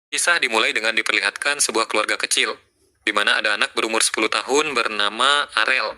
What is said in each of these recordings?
Kisah dimulai dengan diperlihatkan sebuah keluarga kecil, di mana ada anak berumur 10 tahun bernama Arel.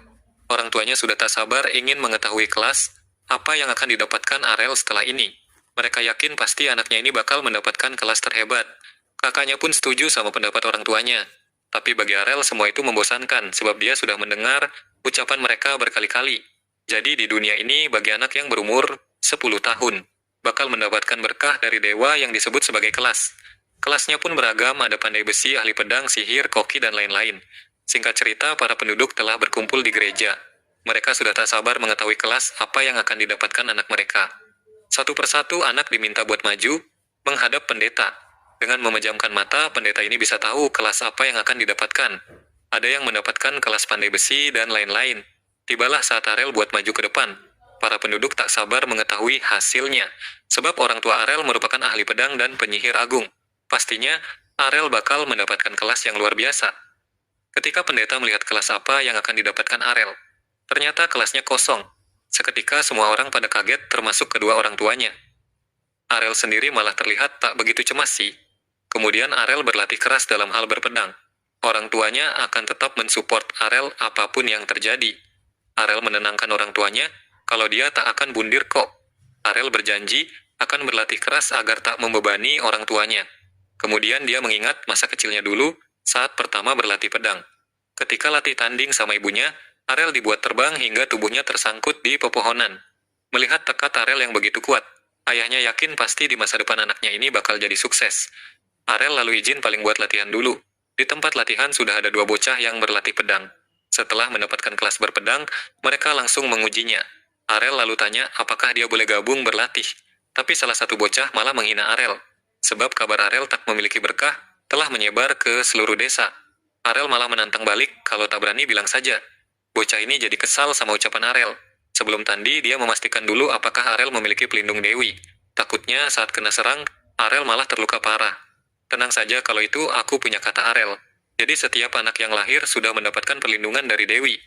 Orang tuanya sudah tak sabar ingin mengetahui kelas apa yang akan didapatkan Arel setelah ini. Mereka yakin pasti anaknya ini bakal mendapatkan kelas terhebat. Kakaknya pun setuju sama pendapat orang tuanya. Tapi bagi Arel semua itu membosankan sebab dia sudah mendengar ucapan mereka berkali-kali. Jadi di dunia ini bagi anak yang berumur 10 tahun, bakal mendapatkan berkah dari dewa yang disebut sebagai kelas. Kelasnya pun beragam, ada pandai besi, ahli pedang, sihir, koki, dan lain-lain. Singkat cerita, para penduduk telah berkumpul di gereja. Mereka sudah tak sabar mengetahui kelas apa yang akan didapatkan anak mereka. Satu persatu anak diminta buat maju, menghadap pendeta. Dengan memejamkan mata, pendeta ini bisa tahu kelas apa yang akan didapatkan. Ada yang mendapatkan kelas pandai besi dan lain-lain. Tibalah saat Arel buat maju ke depan. Para penduduk tak sabar mengetahui hasilnya, sebab orang tua Arel merupakan ahli pedang dan penyihir agung. Pastinya, Arel bakal mendapatkan kelas yang luar biasa. Ketika pendeta melihat kelas apa yang akan didapatkan Arel, ternyata kelasnya kosong. Seketika semua orang pada kaget termasuk kedua orang tuanya. Arel sendiri malah terlihat tak begitu cemas sih. Kemudian Arel berlatih keras dalam hal berpedang. Orang tuanya akan tetap mensupport Arel apapun yang terjadi. Arel menenangkan orang tuanya, kalau dia tak akan bundir kok. Arel berjanji akan berlatih keras agar tak membebani orang tuanya. Kemudian dia mengingat masa kecilnya dulu saat pertama berlatih pedang. Ketika latih tanding sama ibunya, Arel dibuat terbang hingga tubuhnya tersangkut di pepohonan. Melihat tekad Arel yang begitu kuat, ayahnya yakin pasti di masa depan anaknya ini bakal jadi sukses. Arel lalu izin paling buat latihan dulu. Di tempat latihan sudah ada dua bocah yang berlatih pedang. Setelah mendapatkan kelas berpedang, mereka langsung mengujinya. Arel lalu tanya apakah dia boleh gabung berlatih. Tapi salah satu bocah malah menghina Arel. Sebab kabar Arel tak memiliki berkah telah menyebar ke seluruh desa. Arel malah menantang balik, kalau tak berani bilang saja. Bocah ini jadi kesal sama ucapan Arel. Sebelum tandi, dia memastikan dulu apakah Arel memiliki pelindung dewi. Takutnya saat kena serang, Arel malah terluka parah. Tenang saja, kalau itu aku punya, kata Arel. Jadi setiap anak yang lahir sudah mendapatkan perlindungan dari dewi.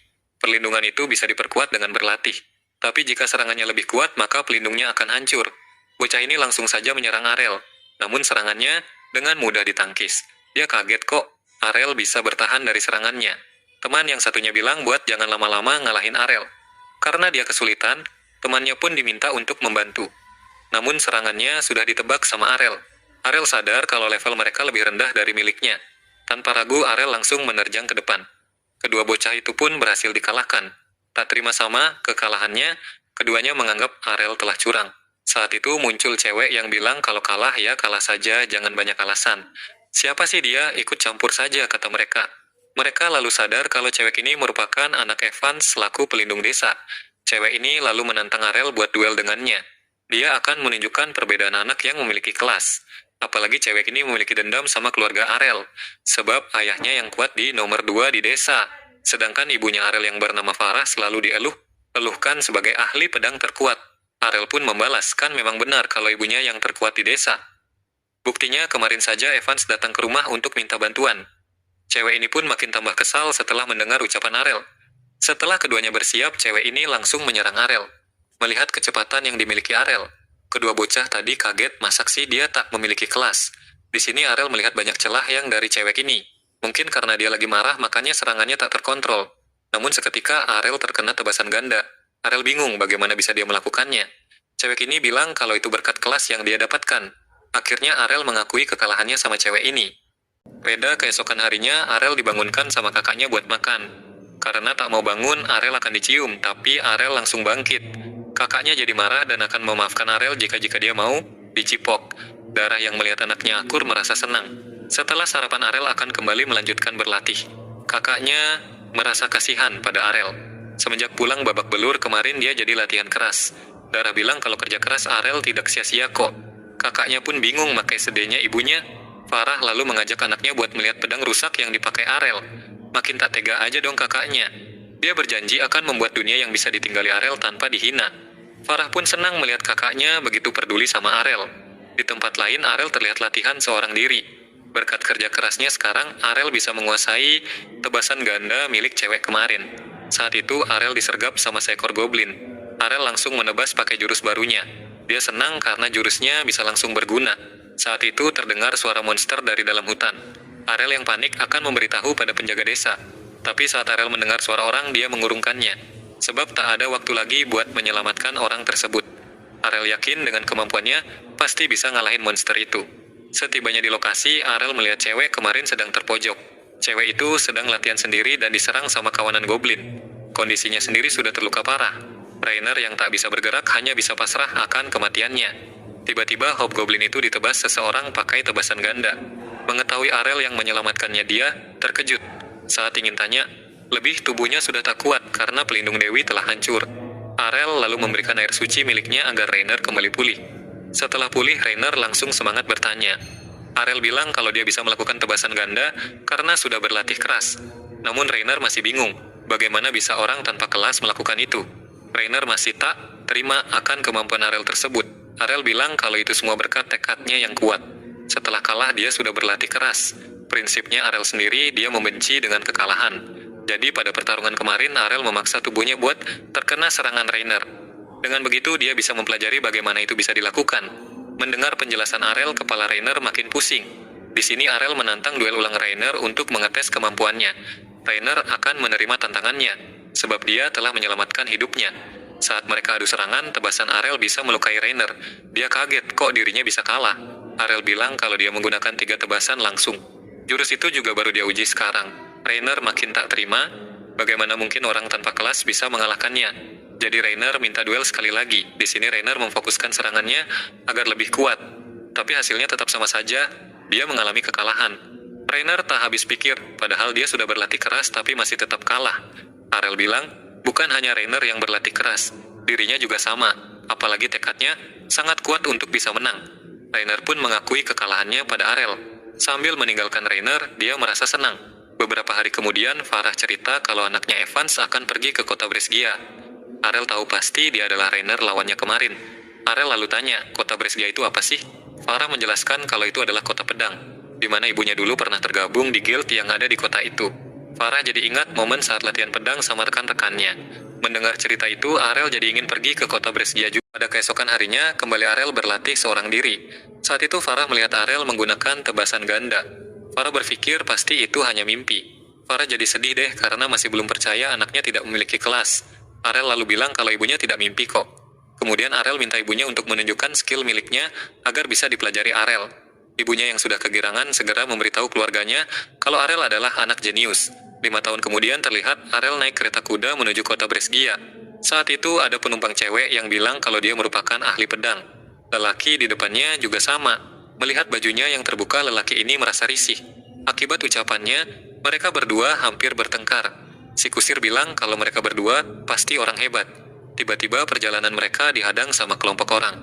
Perlindungan itu bisa diperkuat dengan berlatih. Tapi jika serangannya lebih kuat, maka pelindungnya akan hancur. Bocah ini langsung saja menyerang Arel. Namun serangannya dengan mudah ditangkis. Dia kaget kok, Arel bisa bertahan dari serangannya. Teman yang satunya bilang buat jangan lama-lama ngalahin Arel. Karena dia kesulitan, temannya pun diminta untuk membantu. Namun serangannya sudah ditebak sama Arel. Arel sadar kalau level mereka lebih rendah dari miliknya. Tanpa ragu, Arel langsung menerjang ke depan. Kedua bocah itu pun berhasil dikalahkan. Tak terima sama kekalahannya, keduanya menganggap Arel telah curang. Saat itu muncul cewek yang bilang kalau kalah ya kalah saja, jangan banyak alasan. Siapa sih dia, ikut campur saja, kata mereka. Mereka lalu sadar kalau cewek ini merupakan anak Evans selaku pelindung desa. Cewek ini lalu menantang Arel buat duel dengannya. Dia akan menunjukkan perbedaan anak yang memiliki kelas. Apalagi cewek ini memiliki dendam sama keluarga Arel. Sebab ayahnya yang kuat di nomor 2 di desa. Sedangkan ibunya Arel yang bernama Farah selalu dieluhkan sebagai ahli pedang terkuat. Arel pun membalaskan memang benar kalau ibunya yang terkuat di desa. Buktinya kemarin saja Evans datang ke rumah untuk minta bantuan. Cewek ini pun makin tambah kesal setelah mendengar ucapan Arel. Setelah keduanya bersiap, cewek ini langsung menyerang Arel. Melihat kecepatan yang dimiliki Arel, kedua bocah tadi kaget masak sih dia tak memiliki kelas. Di sini Arel melihat banyak celah yang dari cewek ini. Mungkin karena dia lagi marah makanya serangannya tak terkontrol. Namun seketika Arel terkena tebasan ganda. Arel bingung bagaimana bisa dia melakukannya. Cewek ini bilang kalau itu berkat kelas yang dia dapatkan. Akhirnya Arel mengakui kekalahannya sama cewek ini. Beda keesokan harinya, Arel dibangunkan sama kakaknya buat makan. Karena tak mau bangun, Arel akan dicium, tapi Arel langsung bangkit. Kakaknya jadi marah dan akan memaafkan Arel jika dia mau dicipok. Darah yang melihat anaknya akur merasa senang. Setelah sarapan, Arel akan kembali melanjutkan berlatih. Kakaknya merasa kasihan pada Arel. Semenjak pulang babak belur kemarin dia jadi latihan keras. Darah bilang kalau kerja keras Arel tidak sia-sia kok. Kakaknya pun bingung makai sedihnya ibunya. Farah lalu mengajak anaknya buat melihat pedang rusak yang dipakai Arel. Makin tak tega aja dong kakaknya. Dia berjanji akan membuat dunia yang bisa ditinggali Arel tanpa dihina. Farah pun senang melihat kakaknya begitu peduli sama Arel. Di tempat lain Arel terlihat latihan seorang diri. Berkat kerja kerasnya sekarang Arel bisa menguasai tebasan ganda milik cewek kemarin. Saat itu Arel disergap sama seekor goblin. Arel langsung menebas pakai jurus barunya. Dia senang karena jurusnya bisa langsung berguna. Saat itu terdengar suara monster dari dalam hutan. Arel yang panik akan memberitahu pada penjaga desa. Tapi saat Arel mendengar suara orang, dia mengurungkannya. Sebab tak ada waktu lagi buat menyelamatkan orang tersebut. Arel yakin dengan kemampuannya, pasti bisa ngalahin monster itu. Setibanya di lokasi, Arel melihat cewek kemarin sedang terpojok. Cewek itu sedang latihan sendiri dan diserang sama kawanan goblin. Kondisinya sendiri sudah terluka parah. Rainer yang tak bisa bergerak hanya bisa pasrah akan kematiannya. Tiba-tiba hobgoblin itu ditebas seseorang pakai tebasan ganda. Mengetahui Arel yang menyelamatkannya, dia terkejut. Saat ingin tanya, lebih tubuhnya sudah tak kuat karena pelindung Dewi telah hancur. Arel lalu memberikan air suci miliknya agar Rainer kembali pulih. Setelah pulih, Rainer langsung semangat bertanya. Arel bilang kalau dia bisa melakukan tebasan ganda karena sudah berlatih keras. Namun Rainer masih bingung, bagaimana bisa orang tanpa kelas melakukan itu. Rainer masih tak terima akan kemampuan Arel tersebut. Arel bilang kalau itu semua berkat tekadnya yang kuat. Setelah kalah, dia sudah berlatih keras. Prinsipnya Arel sendiri, dia membenci dengan kekalahan. Jadi pada pertarungan kemarin, Arel memaksa tubuhnya buat terkena serangan Rainer. Dengan begitu, dia bisa mempelajari bagaimana itu bisa dilakukan. Mendengar penjelasan Arel, kepala Rainer makin pusing. Di sini Arel menantang duel ulang Rainer untuk mengetes kemampuannya. Rainer akan menerima tantangannya, sebab dia telah menyelamatkan hidupnya. Saat mereka adu serangan, tebasan Arel bisa melukai Rainer. Dia kaget kok dirinya bisa kalah. Arel bilang kalau dia menggunakan 3 tebasan langsung. Jurus itu juga baru dia uji sekarang. Rainer makin tak terima, bagaimana mungkin orang tanpa kelas bisa mengalahkannya. Jadi Rainer minta duel sekali lagi. Di sini Rainer memfokuskan serangannya agar lebih kuat. Tapi hasilnya tetap sama saja, dia mengalami kekalahan. Rainer tak habis pikir, padahal dia sudah berlatih keras tapi masih tetap kalah. Arel bilang, bukan hanya Rainer yang berlatih keras, dirinya juga sama, apalagi tekadnya sangat kuat untuk bisa menang. Rainer pun mengakui kekalahannya pada Arel. Sambil meninggalkan Rainer, dia merasa senang. Beberapa hari kemudian, Farah cerita kalau anaknya Evans akan pergi ke kota Brescia. Arel tahu pasti dia adalah Rainer lawannya kemarin. Arel lalu tanya, kota Brescia itu apa sih? Farah menjelaskan kalau itu adalah kota pedang, di mana ibunya dulu pernah tergabung di guild yang ada di kota itu. Farah jadi ingat momen saat latihan pedang sama rekan-rekannya. Mendengar cerita itu, Arel jadi ingin pergi ke kota Brescia juga. Pada keesokan harinya, kembali Arel berlatih seorang diri. Saat itu Farah melihat Arel menggunakan tebasan ganda. Farah berpikir pasti itu hanya mimpi. Farah jadi sedih deh karena masih belum percaya anaknya tidak memiliki kelas. Arel lalu bilang kalau ibunya tidak mimpi kok. Kemudian Arel minta ibunya untuk menunjukkan skill miliknya agar bisa dipelajari Arel. Ibunya yang sudah kegirangan segera memberitahu keluarganya kalau Arel adalah anak jenius. 5 tahun kemudian terlihat Arel naik kereta kuda menuju kota Brescia. Saat itu ada penumpang cewek yang bilang kalau dia merupakan ahli pedang. Lelaki di depannya juga sama. Melihat bajunya yang terbuka, lelaki ini merasa risih. Akibat ucapannya, mereka berdua hampir bertengkar. Si kusir bilang kalau mereka berdua pasti orang hebat. Tiba-tiba perjalanan mereka dihadang sama kelompok orang.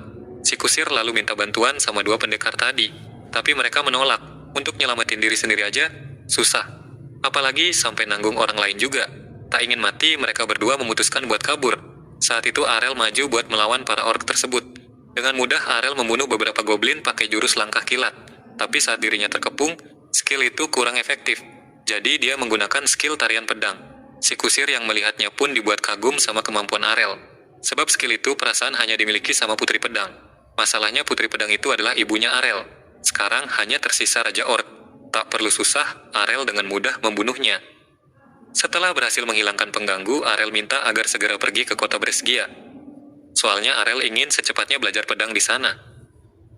Si kusir lalu minta bantuan sama 2 pendekar tadi. Tapi mereka menolak. Untuk nyelamatin diri sendiri aja, susah. Apalagi sampai nanggung orang lain juga. Tak ingin mati, mereka berdua memutuskan buat kabur. Saat itu Arel maju buat melawan para orc tersebut. Dengan mudah Arel membunuh beberapa goblin pakai jurus langkah kilat. Tapi saat dirinya terkepung, skill itu kurang efektif. Jadi dia menggunakan skill tarian pedang. Si kusir yang melihatnya pun dibuat kagum sama kemampuan Arel. Sebab skill itu perasaan hanya dimiliki sama putri pedang. Masalahnya putri pedang itu adalah ibunya Arel. Sekarang hanya tersisa Raja Orc. Tak perlu susah, Arel dengan mudah membunuhnya. Setelah berhasil menghilangkan pengganggu, Arel minta agar segera pergi ke kota Brescia. Soalnya Arel ingin secepatnya belajar pedang di sana.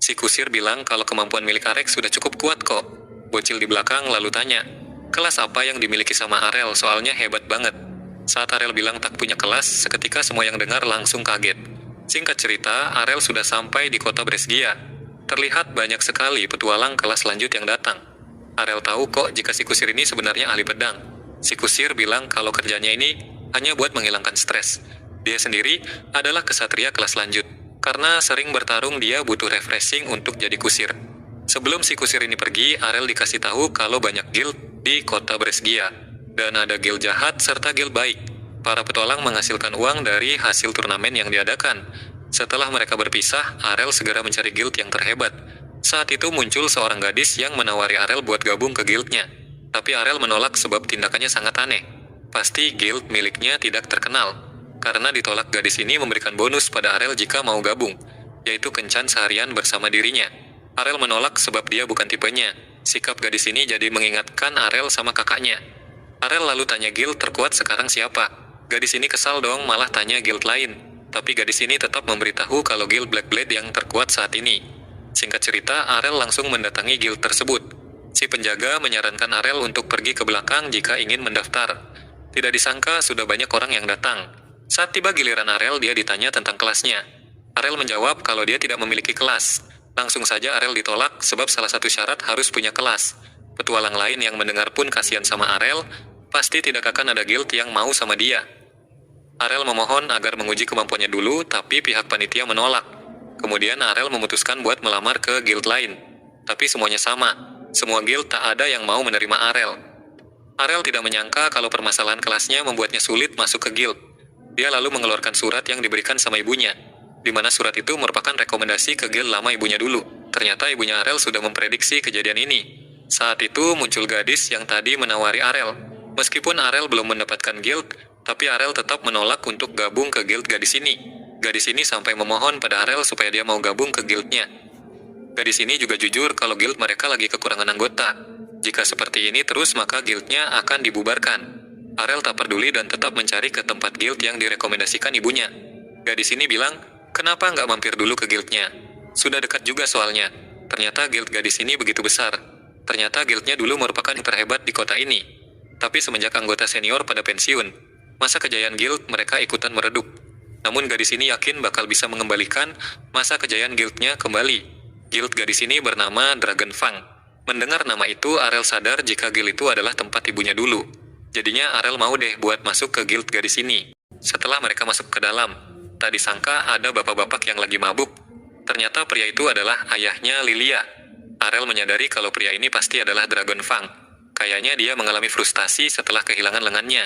Si kusir bilang kalau kemampuan milik Arek sudah cukup kuat kok. Bocil di belakang lalu tanya, kelas apa yang dimiliki sama Arel, soalnya hebat banget. Saat Arel bilang tak punya kelas, seketika semua yang dengar langsung kaget. Singkat cerita, Arel sudah sampai di kota Brescia. Terlihat banyak sekali petualang kelas lanjut yang datang. Arel tahu kok jika si kusir ini sebenarnya ahli pedang. Si kusir bilang kalau kerjanya ini hanya buat menghilangkan stres. Dia sendiri adalah kesatria kelas lanjut. Karena sering bertarung, dia butuh refreshing untuk jadi kusir. Sebelum si kusir ini pergi, Arel dikasih tahu kalau banyak guild di kota Brescia. Dan ada guild jahat serta guild baik. Para petualang menghasilkan uang dari hasil turnamen yang diadakan. Setelah mereka berpisah, Arel segera mencari guild yang terhebat. Saat itu muncul seorang gadis yang menawari Arel buat gabung ke guildnya. Tapi Arel menolak sebab tindakannya sangat aneh. Pasti guild miliknya tidak terkenal. Karena ditolak, gadis ini memberikan bonus pada Arel jika mau gabung, yaitu kencan seharian bersama dirinya. Arel menolak sebab dia bukan tipenya. Sikap gadis ini jadi mengingatkan Arel sama kakaknya. Arel lalu tanya guild terkuat sekarang siapa. Gadis ini kesal dong malah tanya guild lain. Tapi gadis ini tetap memberitahu kalau guild Blackblade yang terkuat saat ini. Singkat cerita, Arel langsung mendatangi guild tersebut. Si penjaga menyarankan Arel untuk pergi ke belakang jika ingin mendaftar. Tidak disangka sudah banyak orang yang datang. Saat tiba giliran Arel, dia ditanya tentang kelasnya. Arel menjawab kalau dia tidak memiliki kelas. Langsung saja Arel ditolak sebab salah satu syarat harus punya kelas. Petualang lain yang mendengar pun kasihan sama Arel, pasti tidak akan ada guild yang mau sama dia. Arel memohon agar menguji kemampuannya dulu, tapi pihak panitia menolak. Kemudian Arel memutuskan buat melamar ke guild lain. Tapi semuanya sama. Semua guild tak ada yang mau menerima Arel. Arel tidak menyangka kalau permasalahan kelasnya membuatnya sulit masuk ke guild. Dia lalu mengeluarkan surat yang diberikan sama ibunya, di mana surat itu merupakan rekomendasi ke guild lama ibunya dulu. Ternyata ibunya Arel sudah memprediksi kejadian ini. Saat itu muncul gadis yang tadi menawari Arel. Meskipun Arel belum mendapatkan guild, tapi Arel tetap menolak untuk gabung ke guild gadis ini. Gadis ini sampai memohon pada Arel supaya dia mau gabung ke guildnya. Gadis ini juga jujur kalau guild mereka lagi kekurangan anggota. Jika seperti ini terus maka guildnya akan dibubarkan. Arel tak peduli dan tetap mencari ke tempat guild yang direkomendasikan ibunya. Gadis ini bilang, kenapa nggak mampir dulu ke guildnya? Sudah dekat juga soalnya. Ternyata guild gadis ini begitu besar. Ternyata guildnya dulu merupakan yang terhebat di kota ini. Tapi semenjak anggota senior pada pensiun, masa kejayaan guild mereka ikutan meredup. Namun gadis ini yakin bakal bisa mengembalikan masa kejayaan guildnya kembali. Guild gadis ini bernama Dragon Fang. Mendengar nama itu, Arel sadar jika guild itu adalah tempat ibunya dulu. Jadinya Arel mau deh buat masuk ke guild gadis ini. Setelah mereka masuk ke dalam, tak disangka ada bapak-bapak yang lagi mabuk. Ternyata pria itu adalah ayahnya Lilia. Arel menyadari kalau pria ini pasti adalah Dragon Fang. Kayaknya dia mengalami frustasi setelah kehilangan lengannya.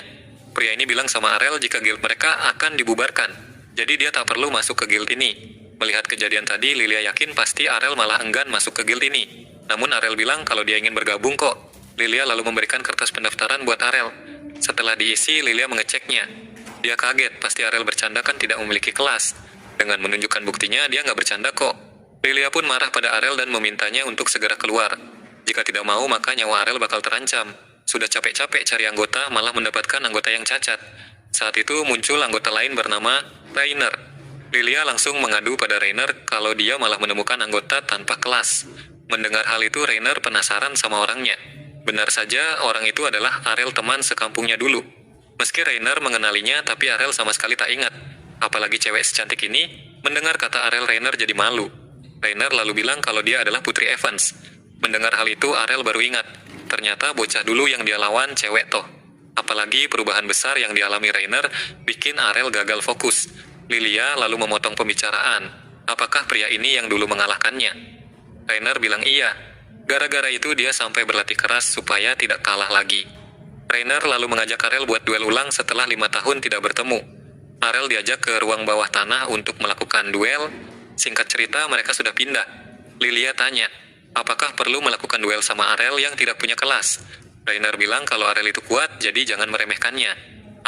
Pria ini bilang sama Arel jika guild mereka akan dibubarkan. Jadi dia tak perlu masuk ke guild ini. Melihat kejadian tadi, Lilia yakin pasti Arel malah enggan masuk ke guild ini. Namun Arel bilang kalau dia ingin bergabung kok. Lilia lalu memberikan kertas pendaftaran buat Arel. Setelah diisi, Lilia mengeceknya. Dia kaget, pasti Arel bercanda kan tidak memiliki kelas. Dengan menunjukkan buktinya, dia nggak bercanda kok. Lilia pun marah pada Arel dan memintanya untuk segera keluar. Jika tidak mau, maka nyawa Arel bakal terancam. Sudah capek-capek cari anggota, malah mendapatkan anggota yang cacat. Saat itu muncul anggota lain bernama Rainer. Lilia langsung mengadu pada Rainer kalau dia malah menemukan anggota tanpa kelas. Mendengar hal itu, Rainer penasaran sama orangnya. Benar saja, orang itu adalah Arel teman sekampungnya dulu. Meski Rainer mengenalinya, tapi Arel sama sekali tak ingat. Apalagi cewek secantik ini, mendengar kata Arel, Rainer jadi malu. Rainer lalu bilang kalau dia adalah Putri Evans. Mendengar hal itu, Arel baru ingat. Ternyata bocah dulu yang dia lawan cewek toh. Apalagi perubahan besar yang dialami Rainer bikin Arel gagal fokus. Lilia lalu memotong pembicaraan. Apakah pria ini yang dulu mengalahkannya? Rainer bilang iya. Gara-gara itu dia sampai berlatih keras supaya tidak kalah lagi. Rainer lalu mengajak Arel buat duel ulang setelah 5 tahun tidak bertemu. Arel diajak ke ruang bawah tanah untuk melakukan duel. Singkat cerita mereka sudah pindah. Lilia tanya, apakah perlu melakukan duel sama Arel yang tidak punya kelas? Rainer bilang kalau Arel itu kuat, jadi jangan meremehkannya.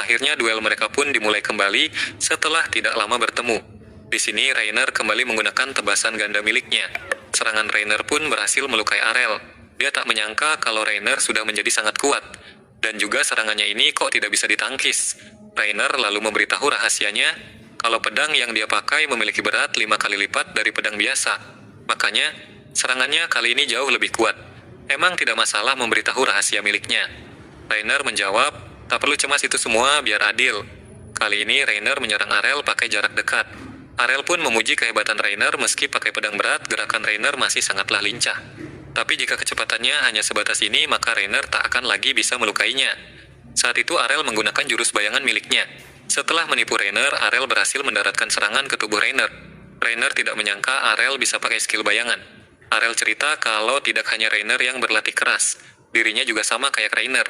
Akhirnya duel mereka pun dimulai kembali setelah tidak lama bertemu. Di sini Rainer kembali menggunakan tebasan ganda miliknya. Serangan Rainer pun berhasil melukai Arel. Dia tak menyangka kalau Rainer sudah menjadi sangat kuat. Dan juga serangannya ini kok tidak bisa ditangkis. Rainer lalu memberitahu rahasianya kalau pedang yang dia pakai memiliki berat 5 kali lipat dari pedang biasa. Makanya, serangannya kali ini jauh lebih kuat. Emang tidak masalah memberitahu rahasia miliknya. Rainer menjawab, tak perlu cemas itu semua biar adil. Kali ini Rainer menyerang Arel pakai jarak dekat. Arel pun memuji kehebatan Rainer meski pakai pedang berat, gerakan Rainer masih sangatlah lincah. Tapi jika kecepatannya hanya sebatas ini, maka Rainer tak akan lagi bisa melukainya. Saat itu Arel menggunakan jurus bayangan miliknya. Setelah menipu Rainer, Arel berhasil mendaratkan serangan ke tubuh Rainer. Rainer tidak menyangka Arel bisa pakai skill bayangan. Arel cerita kalau tidak hanya Rainer yang berlatih keras, dirinya juga sama kayak Rainer.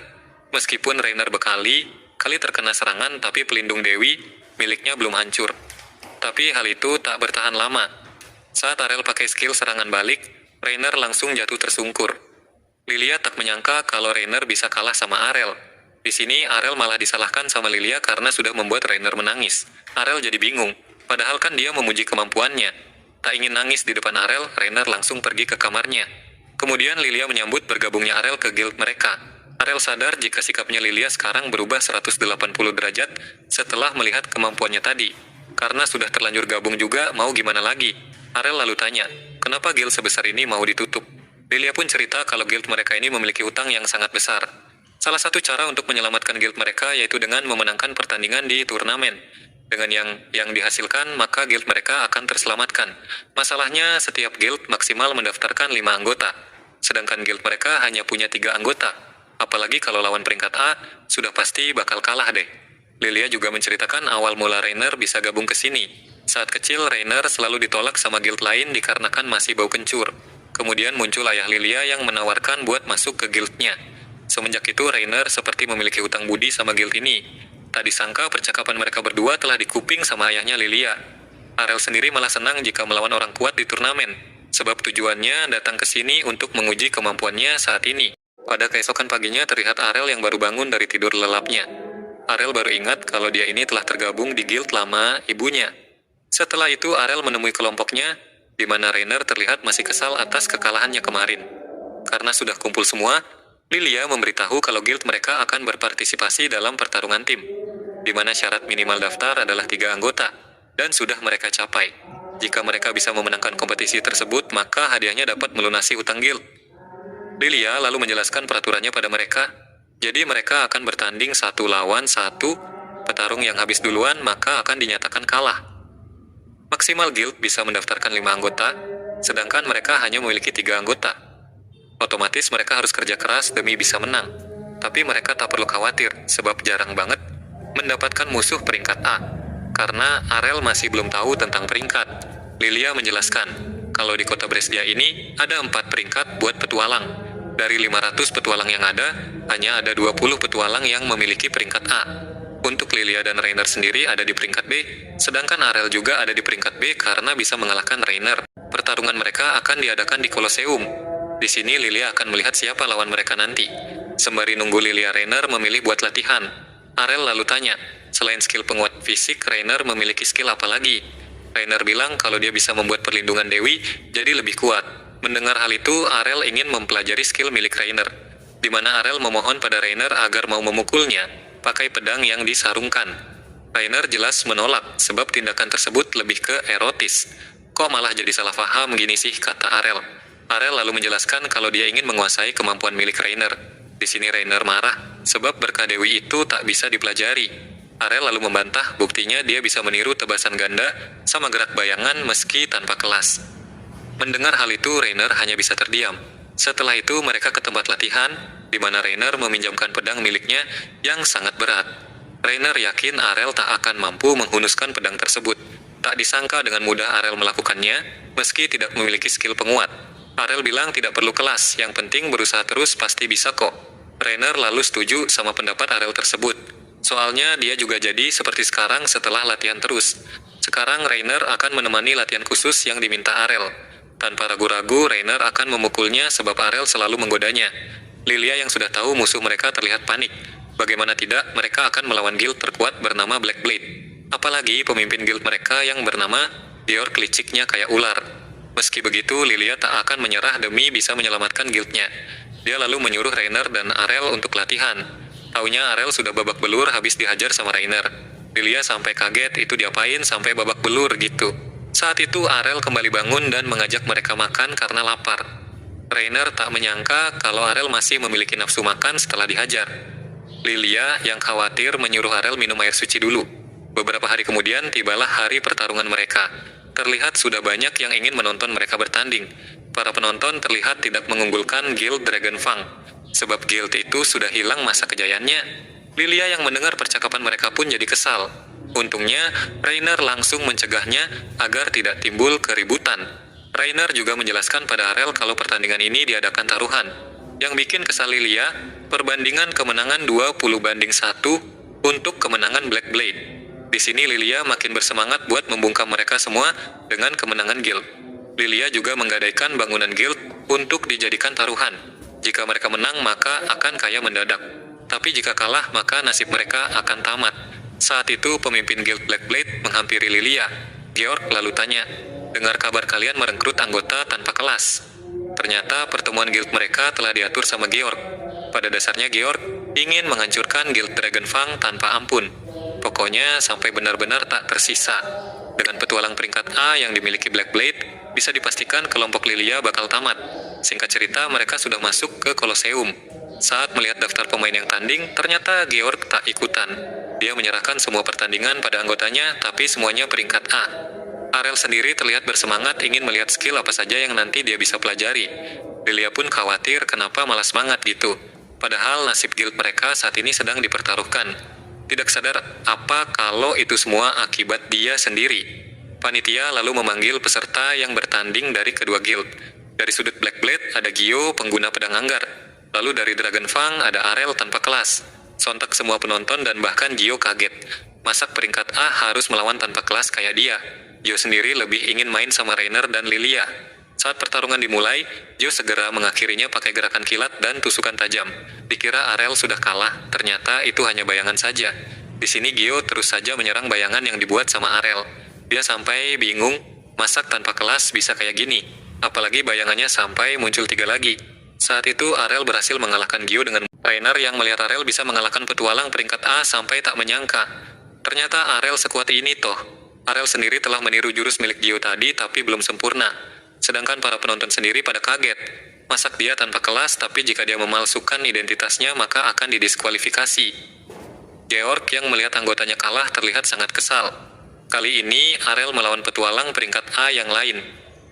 Meskipun Rainer kali terkena serangan, tapi pelindung Dewi miliknya belum hancur. Tapi hal itu tak bertahan lama. Saat Arel pakai skill serangan balik, Rainer langsung jatuh tersungkur. Lilia tak menyangka kalau Rainer bisa kalah sama Arel. Di sini Arel malah disalahkan sama Lilia karena sudah membuat Rainer menangis. Arel jadi bingung, padahal kan dia memuji kemampuannya. Tak ingin nangis di depan Arel, Rainer langsung pergi ke kamarnya. Kemudian Lilia menyambut bergabungnya Arel ke guild mereka. Arel sadar jika sikapnya Lilia sekarang berubah 180 derajat setelah melihat kemampuannya tadi. Karena sudah terlanjur gabung juga, mau gimana lagi? Arel lalu tanya, kenapa guild sebesar ini mau ditutup? Lilia pun cerita kalau guild mereka ini memiliki utang yang sangat besar. Salah satu cara untuk menyelamatkan guild mereka yaitu dengan memenangkan pertandingan di turnamen. Dengan yang dihasilkan, maka guild mereka akan terselamatkan. Masalahnya, setiap guild maksimal mendaftarkan 5 anggota. Sedangkan guild mereka hanya punya 3 anggota. Apalagi kalau lawan peringkat A, sudah pasti bakal kalah deh. Lilia juga menceritakan awal mula Rainer bisa gabung ke sini. Saat kecil, Rainer selalu ditolak sama guild lain dikarenakan masih bau kencur. Kemudian muncul ayah Lilia yang menawarkan buat masuk ke guildnya. Semenjak itu, Rainer seperti memiliki hutang budi sama guild ini. Tak disangka percakapan mereka berdua telah dikuping sama ayahnya Lilia. Arel sendiri malah senang jika melawan orang kuat di turnamen, sebab tujuannya datang ke sini untuk menguji kemampuannya saat ini. Pada keesokan paginya terlihat Arel yang baru bangun dari tidur lelapnya. Arel baru ingat kalau dia ini telah tergabung di guild lama ibunya. Setelah itu Arel menemui kelompoknya, di mana Rainer terlihat masih kesal atas kekalahannya kemarin. Karena sudah kumpul semua, Lilia memberitahu kalau guild mereka akan berpartisipasi dalam pertarungan tim, di mana syarat minimal daftar adalah 3 anggota, dan sudah mereka capai. Jika mereka bisa memenangkan kompetisi tersebut, maka hadiahnya dapat melunasi hutang guild. Lilia lalu menjelaskan peraturannya pada mereka, jadi mereka akan bertanding 1 lawan 1, petarung yang habis duluan maka akan dinyatakan kalah. Maksimal guild bisa mendaftarkan 5 anggota, sedangkan mereka hanya memiliki 3 anggota. Otomatis mereka harus kerja keras demi bisa menang. Tapi mereka tak perlu khawatir, sebab jarang banget mendapatkan musuh peringkat A. Karena Arel masih belum tahu tentang peringkat. Lilia menjelaskan, kalau di kota Brescia ini, ada 4 peringkat buat petualang. Dari 500 petualang yang ada, hanya ada 20 petualang yang memiliki peringkat A. Untuk Lilia dan Rainer sendiri ada di peringkat B, sedangkan Arel juga ada di peringkat B karena bisa mengalahkan Rainer. Pertarungan mereka akan diadakan di Colosseum. Di sini Lilia akan melihat siapa lawan mereka nanti. Sembari nunggu Lilia, Rainer memilih buat latihan. Arel lalu tanya, selain skill penguat fisik, Rainer memiliki skill apa lagi? Rainer bilang kalau dia bisa membuat perlindungan Dewi jadi lebih kuat. Mendengar hal itu, Arel ingin mempelajari skill milik Rainer, di mana Arel memohon pada Rainer agar mau memukulnya pakai pedang yang disarungkan. Rainer jelas menolak, sebab tindakan tersebut lebih ke erotis. Kok malah jadi salah paham gini sih, kata Arel. Arel lalu menjelaskan kalau dia ingin menguasai kemampuan milik Rainer. Di sini Rainer marah, sebab berkah Dewi itu tak bisa dipelajari. Arel lalu membantah, buktinya dia bisa meniru tebasan ganda sama gerak bayangan meski tanpa kelas. Mendengar hal itu, Rainer hanya bisa terdiam. Setelah itu mereka ke tempat latihan, di mana Rainer meminjamkan pedang miliknya yang sangat berat. Rainer yakin Arel tak akan mampu menghunuskan pedang tersebut. Tak disangka dengan mudah Arel melakukannya, meski tidak memiliki skill penguat. Arel bilang tidak perlu kelas, yang penting berusaha terus pasti bisa kok. Rainer lalu setuju sama pendapat Arel tersebut. Soalnya dia juga jadi seperti sekarang setelah latihan terus. Sekarang Rainer akan menemani latihan khusus yang diminta Arel. Tanpa ragu-ragu, Rainer akan memukulnya sebab Arel selalu menggodanya. Lilia yang sudah tahu musuh mereka terlihat panik. Bagaimana tidak, mereka akan melawan guild terkuat bernama Black Blade. Apalagi pemimpin guild mereka yang bernama Dior liciknya kayak ular. Meski begitu, Lilia tak akan menyerah demi bisa menyelamatkan guildnya. Dia lalu menyuruh Rainer dan Arel untuk latihan. Taunya Arel sudah babak belur habis dihajar sama Rainer. Lilia sampai kaget itu diapain sampai babak belur gitu. Saat itu Arel kembali bangun dan mengajak mereka makan karena lapar. Rainer tak menyangka kalau Arel masih memiliki nafsu makan setelah dihajar. Lilia yang khawatir menyuruh Arel minum air suci dulu. Beberapa hari kemudian tibalah hari pertarungan mereka. Terlihat sudah banyak yang ingin menonton mereka bertanding. Para penonton terlihat tidak mengunggulkan guild Dragon Fang, sebab guild itu sudah hilang masa kejayaannya. Lilia yang mendengar percakapan mereka pun jadi kesal. Untungnya, Rainer langsung mencegahnya agar tidak timbul keributan. Rainer juga menjelaskan pada Arel kalau pertandingan ini diadakan taruhan. Yang bikin kesal Lilia, perbandingan kemenangan 20-1 untuk kemenangan Black Blade. Di sini Lilia makin bersemangat buat membungkam mereka semua dengan kemenangan guild. Lilia juga menggadaikan bangunan guild untuk dijadikan taruhan. Jika mereka menang maka akan kaya mendadak. Tapi jika kalah maka nasib mereka akan tamat. Saat itu pemimpin guild Black Blade menghampiri Lilia. Georg lalu tanya, Dengar kabar kalian merekrut anggota tanpa kelas. Ternyata pertemuan guild mereka telah diatur sama Georg. Pada dasarnya Georg ingin menghancurkan guild Dragonfang tanpa ampun. Pokoknya sampai benar-benar tak tersisa. Dengan petualang peringkat A yang dimiliki Blackblade, bisa dipastikan kelompok Lilia bakal tamat. Singkat cerita, mereka sudah masuk ke Colosseum. Saat melihat daftar pemain yang tanding, ternyata Georg tak ikutan. Dia menyerahkan semua pertandingan pada anggotanya, tapi semuanya peringkat A. Arel sendiri terlihat bersemangat ingin melihat skill apa saja yang nanti dia bisa pelajari. Lilia pun khawatir kenapa malah semangat gitu. Padahal nasib guild mereka saat ini sedang dipertaruhkan. Tidak sadar apa kalau itu semua akibat dia sendiri. Panitia lalu memanggil peserta yang bertanding dari kedua guild. Dari sudut Blackblade ada Gio, pengguna pedang anggar. Lalu dari Dragonfang ada Arel tanpa kelas. Sontak semua penonton dan bahkan Gio kaget. Masak peringkat A harus melawan tanpa kelas kayak dia. Gio sendiri lebih ingin main sama Rainer dan Lilia. Saat pertarungan dimulai, Gio segera mengakhirinya pakai gerakan kilat dan tusukan tajam. Dikira Arel sudah kalah, ternyata itu hanya bayangan saja. Di sini Gio terus saja menyerang bayangan yang dibuat sama Arel. Dia sampai bingung, masak tanpa kelas bisa kayak gini. Apalagi bayangannya sampai muncul 3 lagi. Saat itu Arel berhasil mengalahkan Gio dengan Rainer yang melihat Arel bisa mengalahkan petualang peringkat A sampai tak menyangka. Ternyata Arel sekuat ini toh. Arel sendiri telah meniru jurus milik Gio tadi tapi belum sempurna. Sedangkan para penonton sendiri pada kaget. Masak dia tanpa kelas tapi jika dia memalsukan identitasnya maka akan didiskualifikasi. Georg yang melihat anggotanya kalah terlihat sangat kesal. Kali ini Arel melawan petualang peringkat A yang lain.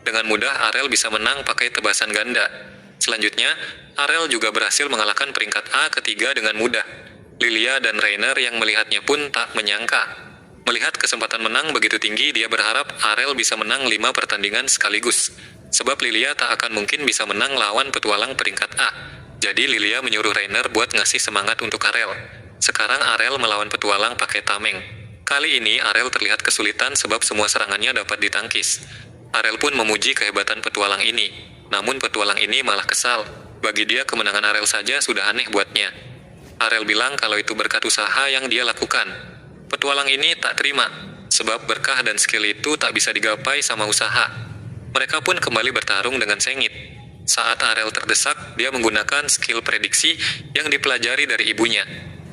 Dengan mudah Arel bisa menang pakai tebasan ganda. Selanjutnya, Arel juga berhasil mengalahkan peringkat A ketiga dengan mudah. Lilia dan Rainer yang melihatnya pun tak menyangka. Melihat kesempatan menang begitu tinggi, dia berharap Arel bisa menang 5 pertandingan sekaligus. Sebab Lilia tak akan mungkin bisa menang lawan petualang peringkat A. Jadi Lilia menyuruh Rainer buat ngasih semangat untuk Arel. Sekarang Arel melawan petualang pakai tameng. Kali ini Arel terlihat kesulitan sebab semua serangannya dapat ditangkis. Arel pun memuji kehebatan petualang ini. Namun petualang ini malah kesal. Bagi dia kemenangan Arel saja sudah aneh buatnya. Arel bilang kalau itu berkat usaha yang dia lakukan. Petualang ini tak terima, sebab berkah dan skill itu tak bisa digapai sama usaha. Mereka pun kembali bertarung dengan sengit. Saat Arel terdesak, dia menggunakan skill prediksi yang dipelajari dari ibunya.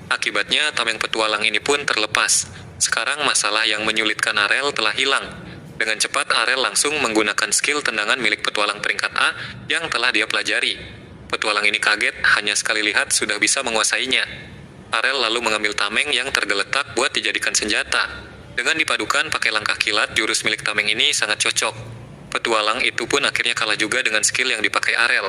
Akibatnya, tameng petualang ini pun terlepas. Sekarang masalah yang menyulitkan Arel telah hilang. Dengan cepat, Arel langsung menggunakan skill tendangan milik petualang peringkat A yang telah dia pelajari. Petualang ini kaget, hanya sekali lihat sudah bisa menguasainya. Arel lalu mengambil tameng yang tergeletak buat dijadikan senjata. Dengan dipadukan pakai langkah kilat, jurus milik tameng ini sangat cocok. Petualang itu pun akhirnya kalah juga dengan skill yang dipakai Arel.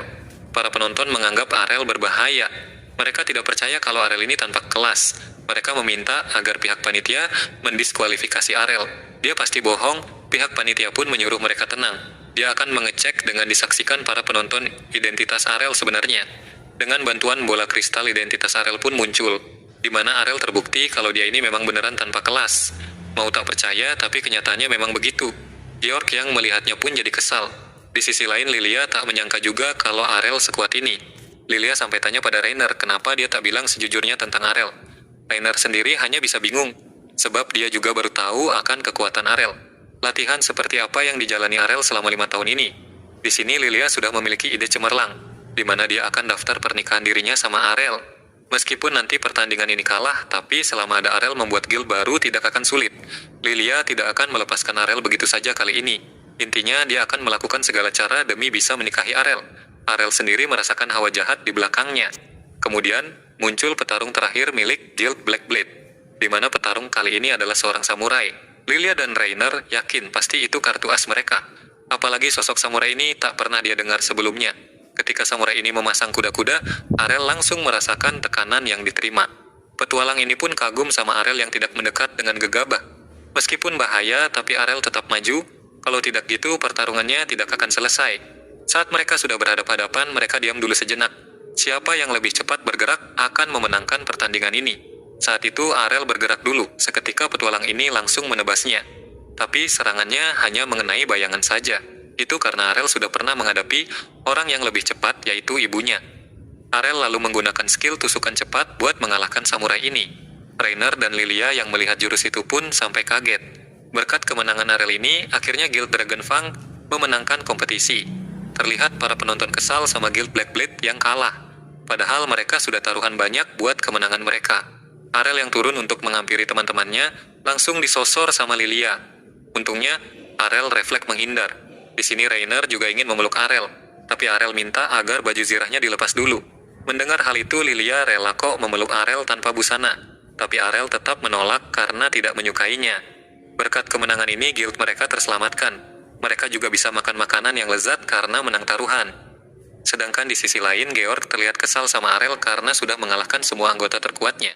Para penonton menganggap Arel berbahaya. Mereka tidak percaya kalau Arel ini tanpa kelas. Mereka meminta agar pihak panitia mendiskualifikasi Arel. Dia pasti bohong, pihak panitia pun menyuruh mereka tenang. Dia akan mengecek dengan disaksikan para penonton identitas Arel sebenarnya. Dengan bantuan bola kristal identitas Arel pun muncul, di mana Arel terbukti kalau dia ini memang beneran tanpa kelas. Mau tak percaya, tapi kenyataannya memang begitu. Georg yang melihatnya pun jadi kesal. Di sisi lain, Lilia tak menyangka juga kalau Arel sekuat ini. Lilia sampai tanya pada Rainer kenapa dia tak bilang sejujurnya tentang Arel. Rainer sendiri hanya bisa bingung, sebab dia juga baru tahu akan kekuatan Arel. Latihan seperti apa yang dijalani Arel selama 5 tahun ini. Di sini Lilia sudah memiliki ide cemerlang, di mana dia akan daftar pernikahan dirinya sama Arel. Meskipun nanti pertandingan ini kalah, tapi selama ada Arel membuat guild baru tidak akan sulit. Lilia tidak akan melepaskan Arel begitu saja kali ini. Intinya dia akan melakukan segala cara demi bisa menikahi Arel. Arel sendiri merasakan hawa jahat di belakangnya. Kemudian, muncul petarung terakhir milik guild Blackblade, di mana petarung kali ini adalah seorang samurai. Lilia dan Rainer yakin pasti itu kartu as mereka. Apalagi sosok samurai ini tak pernah dia dengar sebelumnya. Ketika samurai ini memasang kuda-kuda, Arel langsung merasakan tekanan yang diterima. Petualang ini pun kagum sama Arel yang tidak mendekat dengan gegabah. Meskipun bahaya, tapi Arel tetap maju. Kalau tidak gitu, pertarungannya tidak akan selesai. Saat mereka sudah berhadapan-hadapan, mereka diam dulu sejenak. Siapa yang lebih cepat bergerak akan memenangkan pertandingan ini. Saat itu Arel bergerak dulu, seketika petualang ini langsung menebasnya. Tapi serangannya hanya mengenai bayangan saja. Itu karena Arel sudah pernah menghadapi orang yang lebih cepat, yaitu ibunya. Arel lalu menggunakan skill tusukan cepat buat mengalahkan samurai ini. Rainer dan Lilia yang melihat jurus itu pun sampai kaget. Berkat kemenangan Arel ini, akhirnya Guild Dragonfang memenangkan kompetisi. Terlihat para penonton kesal sama Guild Blackblade yang kalah. Padahal mereka sudah taruhan banyak buat kemenangan mereka. Arel yang turun untuk menghampiri teman-temannya langsung disosor sama Lilia. Untungnya, Arel refleks menghindar. Di sini Rainer juga ingin memeluk Arel, tapi Arel minta agar baju zirahnya dilepas dulu. Mendengar hal itu, Lilia rela kok memeluk Arel tanpa busana. Tapi Arel tetap menolak karena tidak menyukainya. Berkat kemenangan ini, guild mereka terselamatkan. Mereka juga bisa makan makanan yang lezat karena menang taruhan. Sedangkan di sisi lain, Georg terlihat kesal sama Arel karena sudah mengalahkan semua anggota terkuatnya.